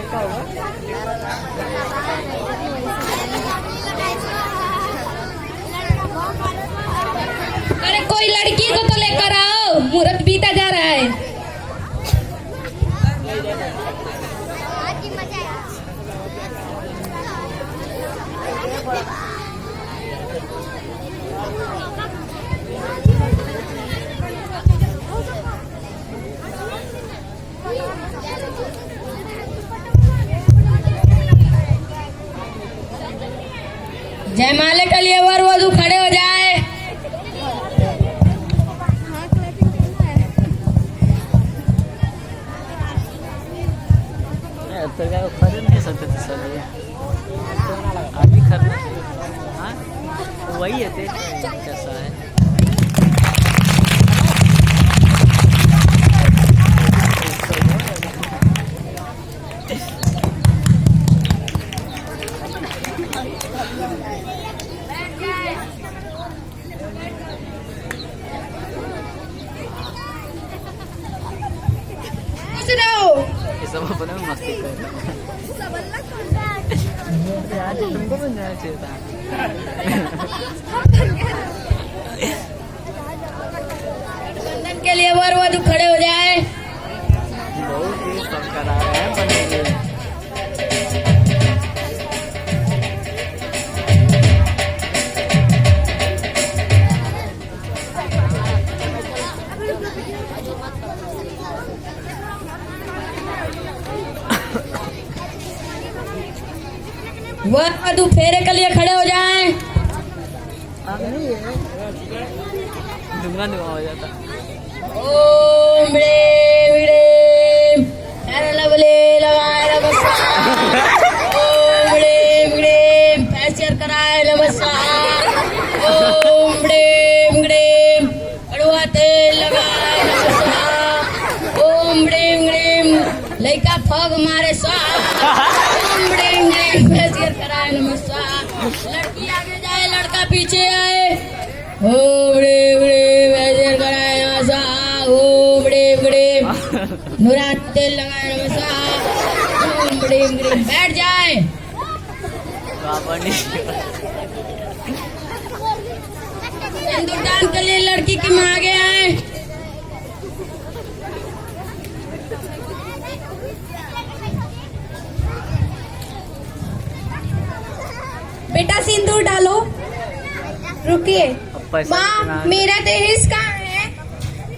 लड़का होगा। अरे कोई लड़की को तो लेकर आओ, मुहूर्त बीता जा रहा है। जयमाले के लिए वर वधू खड़े हो जाए। तो क्या खरीद नहीं सकते थे सर, ये अभी खरीद। हाँ वही है, देख कैसा है। सब अपने में मस्ती कर रहे यार, तुमको बन जाना चाहिए था। बंधन के लिए वर वधू खड़े हो जाए। बहुत ही सब करा रहे हैं बने। वर वधू फेरे के लिए खड़े हो जाएं। धुआं धुआं हो जाता। ओम ह्रीं ह्रीं हर लवले लगाए नमस्कार। ओम ह्रीं ह्रीं पैसियर कराए नमस्कार। ओम ह्रीं ह्रीं कड़वा तेल लगाए नमस्कार। ओम ह्रीं ह्रीं लइका फग मारे स्वाहा। ओम ह्रीं ह्रीं पैसियर कराए नमस्कार। लड़की आगे जाए, लड़का पीछे आए। ओम ह्रीं ह्रीं पैसियर कराए नमस्कार। ओम ह्रीं ह्रीं नुरात तेल लगाए नमस्कार। ओम ह्रीं ह्रीं बैठ जाए। सिंदूर दान के लिए लड़की की माँ आगे आए। बेटा सिंदूर डालो। रुकिए माँ, मेरा दहेज कहाँ है?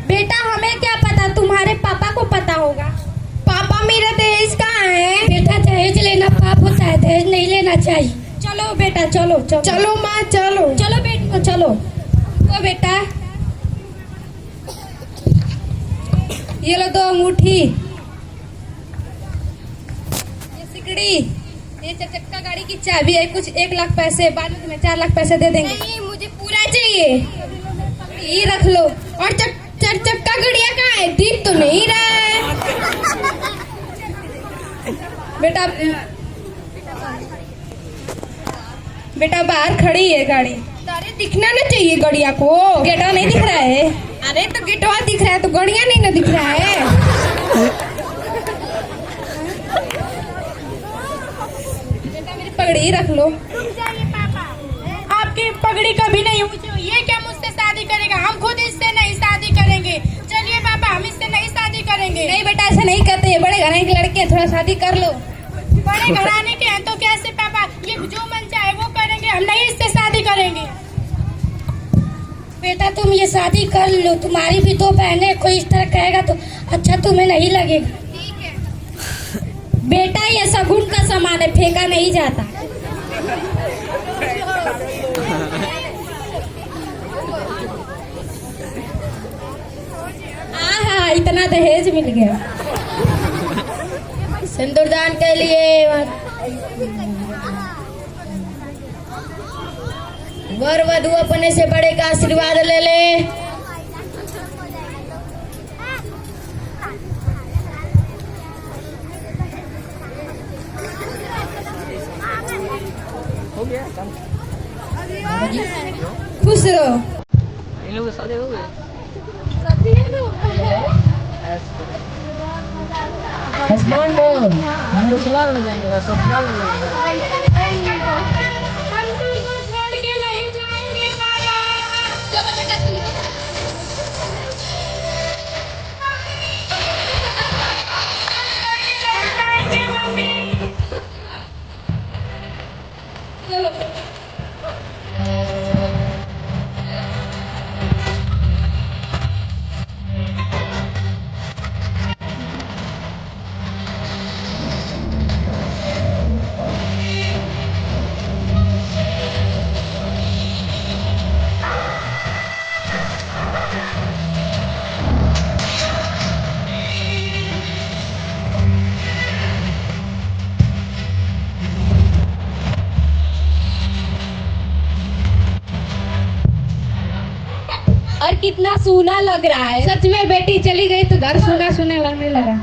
बेटा हमें क्या पता, तुम्हारे पापा को पता होगा। पापा मेरा दहेज कहाँ है? बेटा दहेज लेना पाप होता है, दहेज नहीं लेना चाहिए। चलो बेटा चलो चलो, चलो माँ चलो। चलो बेटा चलो। तो बेटा ये लो 2 अंगूठी, ये सिकड़ी, ये 4 चक्का गाड़ी की चाबी है। कुछ 1 लाख पैसे, बाद में तुम्हें 4 लाख पैसे दे देंगे। नहीं मुझे पूरा चाहिए। ये रख लो। और 4 चक्का गड़िया कहाँ है? दिख तो नहीं रहा है बेटा। बेटा बाहर खड़ी है गाड़ी। अरे दिखना ना चाहिए गड़िया को। गेटवा नहीं दिख रहा है? अरे तो गेटवा दिख रहा है तो गड़िया नहीं ना दिख रहा है। बेटा मेरी पगड़ी रख लो। आपकी पगड़ी कभी नहीं ऊंची हुई। ये क्या मुझसे शादी करेगा? हम खुद इससे नहीं शादी करेंगे। चलिए पापा, हम इससे नहीं शादी करेंगे। नहीं बेटा ऐसा नहीं कहते, बड़े घराने के लड़के थोड़ा शादी कर लो। बड़े घराने के हैं तो कैसे पापा? ये जो मन चाहे वो करेंगे, हम नहीं इससे शादी करेंगे। बेटा तुम ये शादी कर लो, तुम्हारी भी 2 बहनें, कोई इस तरह कहेगा तो अच्छा तुम्हें नहीं लगेगा। ठीक है बेटा, ये शगुन का सामान है, फेंका नहीं जाता। हाँ इतना दहेज मिल गया। सिंदूरदान के लिए वर वधू अपने से बड़े का आशीर्वाद ले ले। हो गया काम। खुश रहो। इन लोगों के शादी हो गए। शादी है ना? हस्बैंड हम ससुराल में जाएंगे, ससुराल में जाएंगे। हम तुमको छोड़ के नहीं जाएंगे बाबा। और कितना सूना लग रहा है। सच में बेटी चली गई तो घर सूना सूना लगने लगा।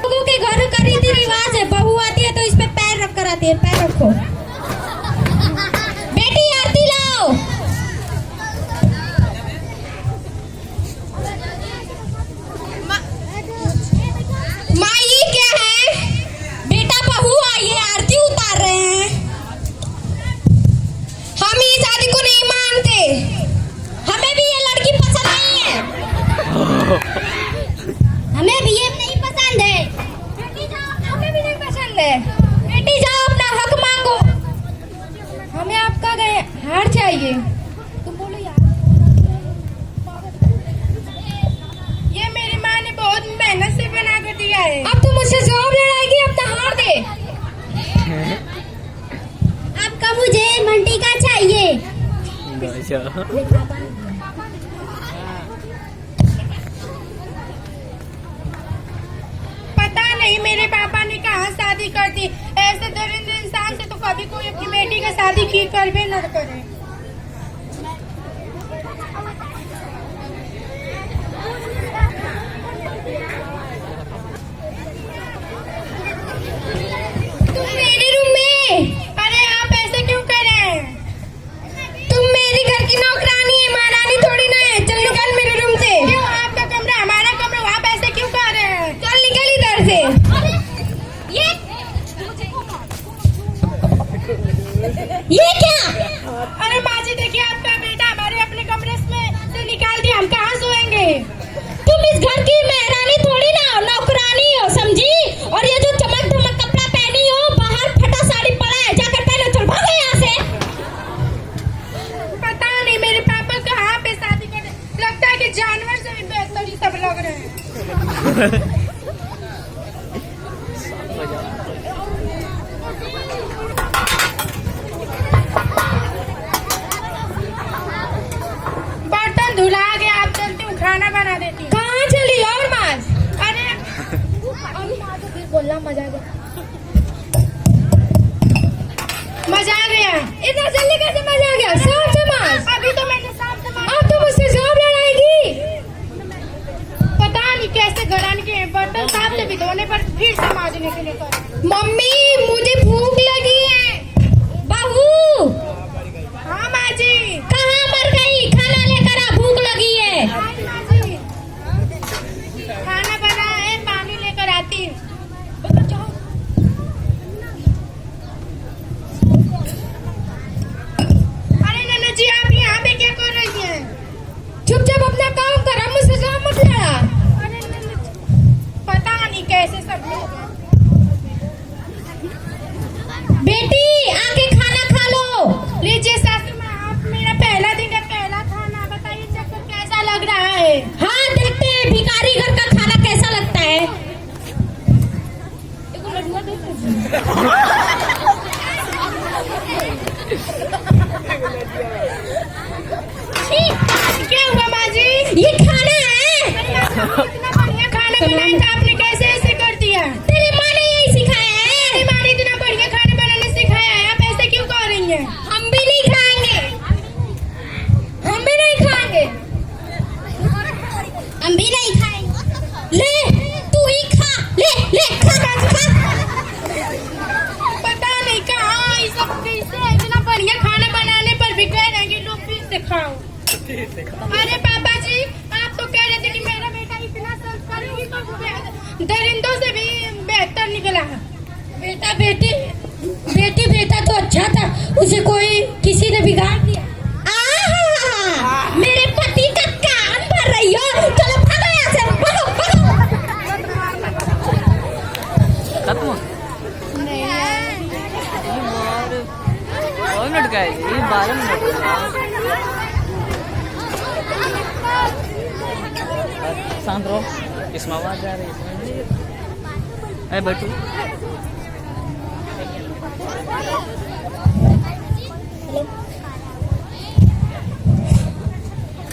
लोगों के घर का रीति रिवाज है, बहू आती है तो इस पे पैर रख कर आती है। पैर रखो। बेटी आरती लाओ। माँ ये क्या है? बेटा बहू आई है, आरती उतार रहे हैं। हम ये शादी को नहीं मानते, हमें भी ये लड़की पसंद नहीं है। हमें भी ये नहीं पसंद है। बेटी जाओ, हमें भी नहीं पसंद है। बेटी जाओ अपना हक मांगो। हमें आपका हार चाहिए। तुम बोलो यार। ये मेरी माँ ने बहुत मेहनत से बना कर दिया है। अब तुम मुझसे जवाब लड़ाएगी, अपना हार दे। आपका मुझे मंटी का चाहिए। पता नहीं मेरे पापा ने कहाँ शादी कर दी। ऐसे दरिंदे इंसान से तो कभी कोई अपनी बेटी का शादी की कर भी न करे। तुम मेरे रूम में। अरे आप ऐसे क्यों कर रहे हैं? तुम मेरी घर की नौकरानी है, महारानी थोड़ी ना है। चल निकल मेरे रूम से। क्यों आपका कमरा हमारा कमरा, आप ऐसे क्यों कर रहे हैं? चल निकल इधर से। ये क्या? अरे बाजी देखिए, आपका बेटा हमारे अपने कमरे में से निकाल दिया। हम कहाँ सोएंगे? तुम इस घर की महारानी थोड़ी ना हो, नौकरानी हो, समझी? और ये जो चमक धमक कपड़ा पहनी हो, बाहर फटा साड़ी पड़ा है, जाकर पहले चल भागो यहाँ से। पता नहीं मेरे पापा कहाँ पे शादी कर रहे। लगता है कि जानवर से भी बेहतर ही सब लग रहे हैं। बर्तन धुला गया, आप चलती हूँ खाना बना देती हूँ। कहाँ चली? और माज। अरे फिर बोलना मजा आ गया। मजा आ गया। इतना जल्दी कैसे मजा आ गया? साफ से माज। अभी तो मैंने साफ सफाई। अब तो मुझसे जवाब लड़ाएगी। पता नहीं कैसे घराने के बर्तन साफ से भी धोने पर फिर से मांजने के लिए कर। मम्मी मुझे भूख लगी है। बहू हाँ माँ जी। कहाँ मर गई? खाना लेकर आ, भूख लगी है। आई माँ जी। खाना बना है, पानी लेकर आती हूँ। अरे नन्ना जी, आप यहाँ पे क्या कर रही हैं? चुपचाप अपना काम कर, अब मुझसे जवाब मत लड़ा। अरे नन्ना जी, पता नहीं कैसे सब लोग हैं। बेटी आके खाना खा लो। लीजिए सासू माँ, आप मेरा पहला दिन है, पहला खाना। बताइए चक्कर कैसा लग रहा है? हाँ देखते हैं भिखारी घर का खाना कैसा लगता है। क्या हुआ माँ जी? ये खाना है। इतना बढ़िया खाना बनाया था आपने, कैसे ऐसे कर दिया? तेरी माँ ने यही सिखाया है। मेरी माँ ने इतना बढ़िया खाना बनाने सिखाया है, आप ऐसे क्यों कर रही हैं? हम भी नहीं खाएंगे। हम भी नहीं खाएंगे। हम भी नहीं खाएंगे। ले तू ही खा। ले ले खा खा। पता नहीं कहाँ ये सब कैसे इतना बढ़िया बिगाड़ दिया। मेरे पति का कान भर रही हो, चलो भागो यहाँ से, भागो भागो। खत्म और मिनट का है ये 12 मिनट शांत रहो। इसमें आवाज आ रही है बैठू।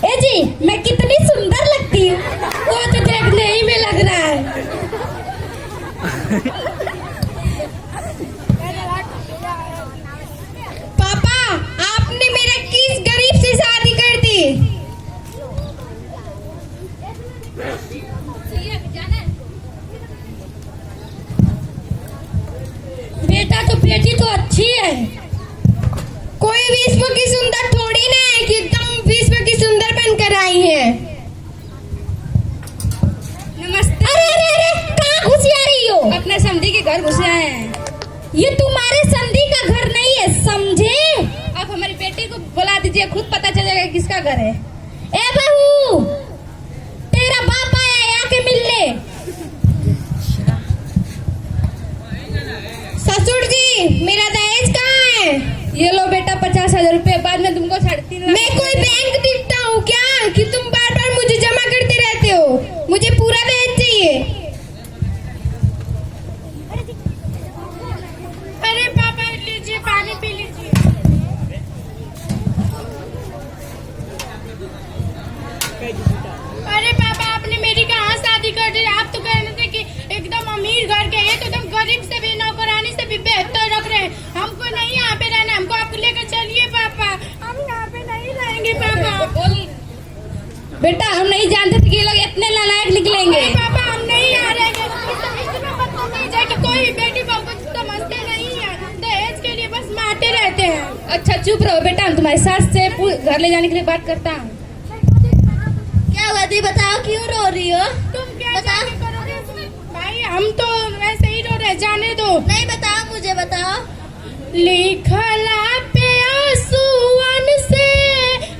ए जी, मैं कितनी सुंदर लगती हूँ, वो तो देखने ही में लग रहा है। पापा, आपने मेरा किस गरीब से शादी कर दी? बेटा तो बेटी तो अच्छी है, कोई विश्व की सुंदर थोड़ी ना है कि एकदम विश्व की सुंदर बनकर आई है। नमस्ते। अरे अरे अरे, कहाँ घुसी आ रही हो? अपने समधी के घर घुसे आए हैं। ये तुम्हारे संधि का घर नहीं है, समझे? आप हमारी बेटी को बुला दीजिए, खुद पता चलेगा किसका घर है। ए बहू, तेरा बाप आया है, आके मिल ले। ससुर जी, मेरा दहेज कहाँ है? ये लो बेटा 50,000 रुपए, बाद में तुमको 3.5 लाख। मैं कोई बैंक दिखता हूँ क्या कि तुम बार बार मुझे जमा करते रहते हो? मुझे पूरा दहेज चाहिए। अरे पापा लीजिए, पानी पी लीजिए। अरे पापा, आपने मेरी कहाँ शादी कर दी? आप तो कह रहे थे कि एकदम अमीर घर के, ये तो एकदम गरीब से भी, नौकरानी से भी बेहतर रख रहे हैं। हमको नहीं यहाँ पे रहना, हमको आप लेकर चलिए पापा, हम यहाँ पे नहीं रहेंगे पापा। बेटा, हम नहीं जानते थे कि ये लोग इतने नालायक निकलेंगे। अरे पापा, हम नहीं यहाँ रहेंगे। इतना बदतमीज है कि कोई बेटी बहू को समझते नहीं है, दहेज के लिए बस मारते रहते हैं। अच्छा चुप रहो बेटा, हम तुम्हारी सास से घर ले जाने के लिए बात करता हूँ। क्या हुआ दी, बताओ क्यों रो रही हो? तुम क्या जाके करोगे? भाई हम तो वैसे ही रो रहे, जाने दो। नहीं, बताओ, मुझे बताओ। लिखला पे आंसुअन से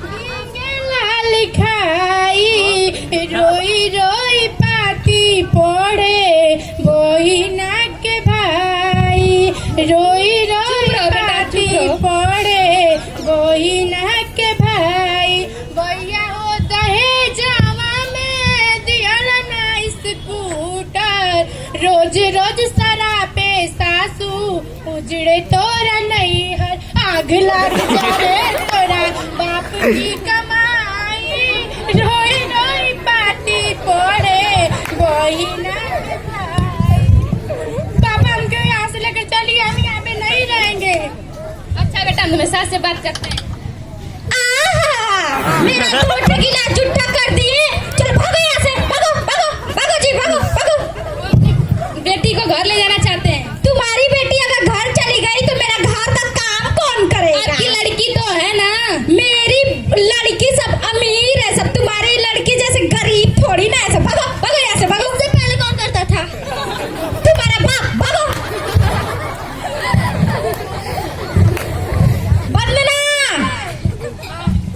भीगेला लिखाई, रोई रोई पाती पढ़े बहिना के भाई, रोई रोई पाती पढ़े बहिना के भाई। भैया हो दहेजवा में दियल ना स्कूटर, रोज रोज सरापे सासू उजड़े तोरा नहीं हर, आग लग जाए तोरा बाप की कमाई, रोई रोई पाती पड़े बहिना के भाई। पापा हमको यहाँ से लेकर चलिए, हम यहाँ पे नहीं रहेंगे। अच्छा बेटा, हम तुम्हारी सास से बात करते हैं। मेरा छोटे गिलास जुट्टा कर दिए, चलो भागो यहाँ से, भागो भागो भागो जी, भागो भागो। बेटी को घर ले जाना चाहते हैं। तुम्हारी बेटी अगर घर चली गई तो मेरा घर का काम कौन करेगा? आपकी लड़की तो है ना। मेरी लड़की सब अमीर है, सब तुम्हारी लड़की जैसे गरीब थोड़ी ना है। सब भागो भागो यहाँ से, भागो। उससे पहले कौन करता था? तुम्हारा बाप, भागो। वंदना,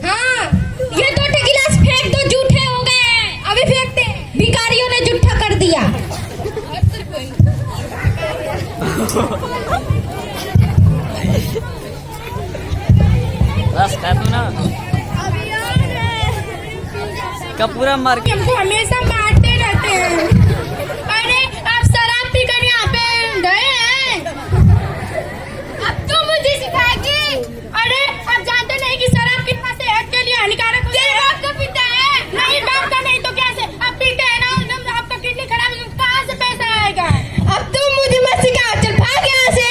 हाँ, ये 2 गिलास फेंक दो, जूठे हो गए हैं। अभी फेंकते हैं। भिखारियों ने जूठा कर दिया। बस कर दो ना का पूरा मार्केट। हमको हमेशा मारते रहते हैं। अरे आप शराब पीकर यहाँ पे गए हैं? अब तो मुझे सिखाएगी। अरे आप जानते नहीं कि शराब कितना सेहत के लिए हानिकारक होता है? बाप का पीता है? नहीं, बाप का नहीं तो कैसे? आप पीते हैं ना, एकदम आपका किडनी खराब है, कहाँ से पैसा आएगा? अब तुम मुझे मत सिखा, चल भाग यहाँ से।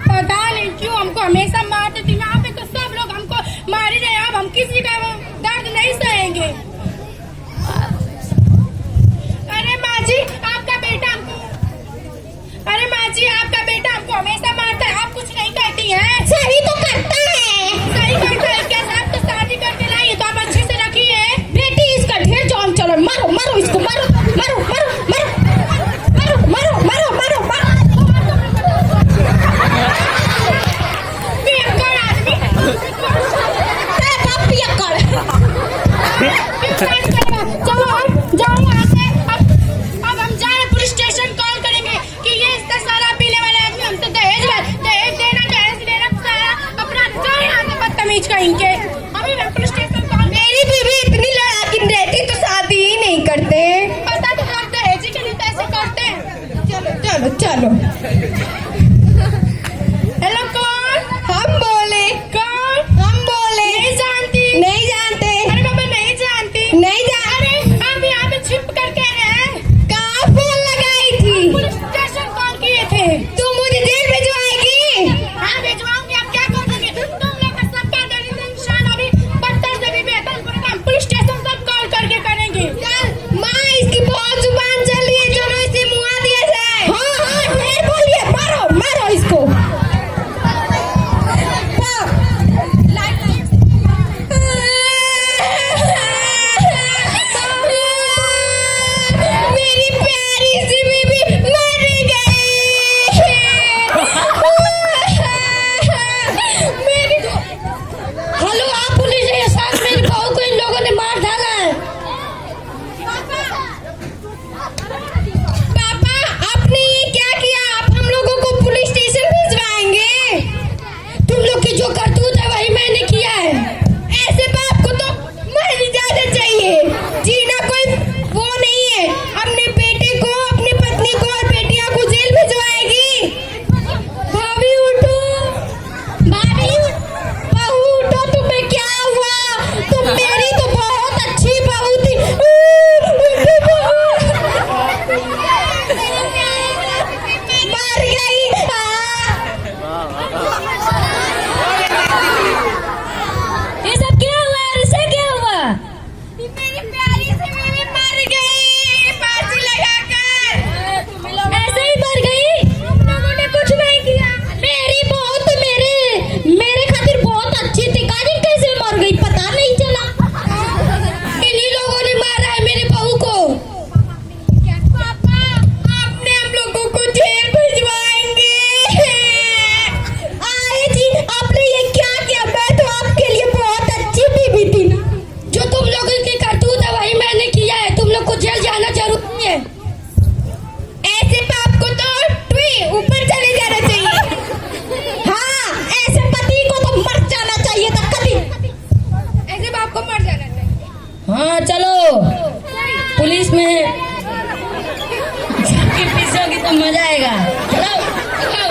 पता नहीं क्यों हमको हमेशा मारते थे। यहाँ पे तो सब लोग हमको मार ही रहे हैं, अब हम किसी का दर्द नहीं सहेंगे। अरे माँ जी, आपका बेटा हमको हमेशा मारता है, आप कुछ नहीं कहती हैं। सही तो करता है। सही करता है क्या? आप तो शादी करके लाई, तो आप अच्छे से रखिए। बेटी, इसका ढेर जौन चलो, मारो मारो इसको, मारो मारो मारो मारो मारो मारो मारो मारो मारो। भयंकर आदमी। हेलो कौन? हम बोले। कौन? हम बोले। नहीं जानती। नहीं जानते। अरे बाबा नहीं जानती। नहीं जान। अरे आप यहाँ पे छिप करके हैं? कहाँ फोन लगाई थी? पुलिस स्टेशन कॉल किए थे। तू मुझे जेल भिजवाएगी? हाँ भिजवाऊंगी। आप क्या करोगे? तुम लोग का सबका दर्द इंसान अभी बदतर से भी बेहतर पूरा काम पुलिस स्टेशन सब कॉल करके करेंगे। माँ इसकी बहुत जुबान चल रही है, चलो इसे मुआ दिया जाए। हाँ हाँ ढेर बोलिए, मारो मारो इसको। मेरी प्यारी सी बेबी मर गई। मेरी हेलो आप पुलिस है साहब, मेरी बहू को इन लोगों ने मार डाला है। पापा आपने ये क्या किया? आप हम लोगों को पुलिस स्टेशन भिजवाएंगे? तुम लोग की जो करतूत है वही मैंने किया है। ऐसे बाप को तो मर जाना चाहिए, जीना कोई वो नहीं है। अपने बेटे को, अपनी पत्नी को और बेटियां को जेल भिजवाएगी? भाभी उठो, भाभी बहू उठो, तुम्हें क्या हुआ? तुम मेरी तो बहुत अच्छी बहू थी। मर गई। ये सब क्या हुआ? इसे क्या हुआ? मेरी प्यारी सी बेबी मर गई फांसी लगाकर। ऐसे ही मर गई? तुम लोगों ने कुछ नहीं किया। मेरी बहू तो मेरे खातिर बहुत अच्छी थी, काजी कैसे मर गई पता नहीं चला। इन्हीं लोगों ने मारा है मेरी बहू को। पापा आपने हम लोगों को जेल भिजवाएंगे? आए जी आपने ये क्या किया? मैं तो आपके लिए बहुत अच्छी बीबी थी ना। जो तुम लोगों की करतूत है वही मैंने किया है। तुम लोग को जेल जाना जरूरी है। ऐसे बाप को तो ऊपर चले जाना चाहिए। हाँ ऐसे पति को तो मर जाना चाहिए था कभी। ऐसे बाप को मर जाना चाहिए। हाँ चलो पुलिस में पीछे होगी तो मजा आएगा। चलो चलो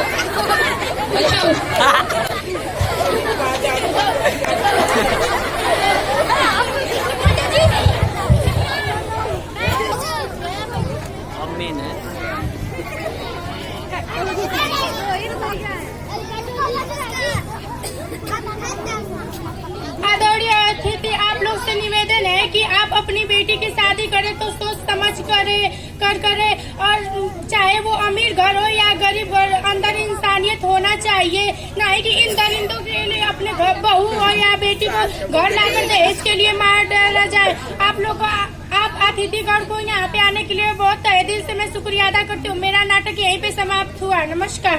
मम्मी ने आदरणीय अतिथि, आप लोग से निवेदन है कि आप अपनी बेटी की शादी करें तो सोच समझ करे और चाहे वो अमीर घर हो या गरीब घर, अंदर इंसानियत होना चाहिए। नहीं कि इन दरिंदों के लिए अपने घर बहू हो या बेटी को घर लाकर दहेज के लिए मार डाला जाए। आप लोग को आप अतिथिगण को यहाँ पे आने के लिए बहुत तहे दिल से मैं शुक्रिया अदा करती हूँ। मेरा नाटक यहीं पे समाप्त हुआ। नमस्कार।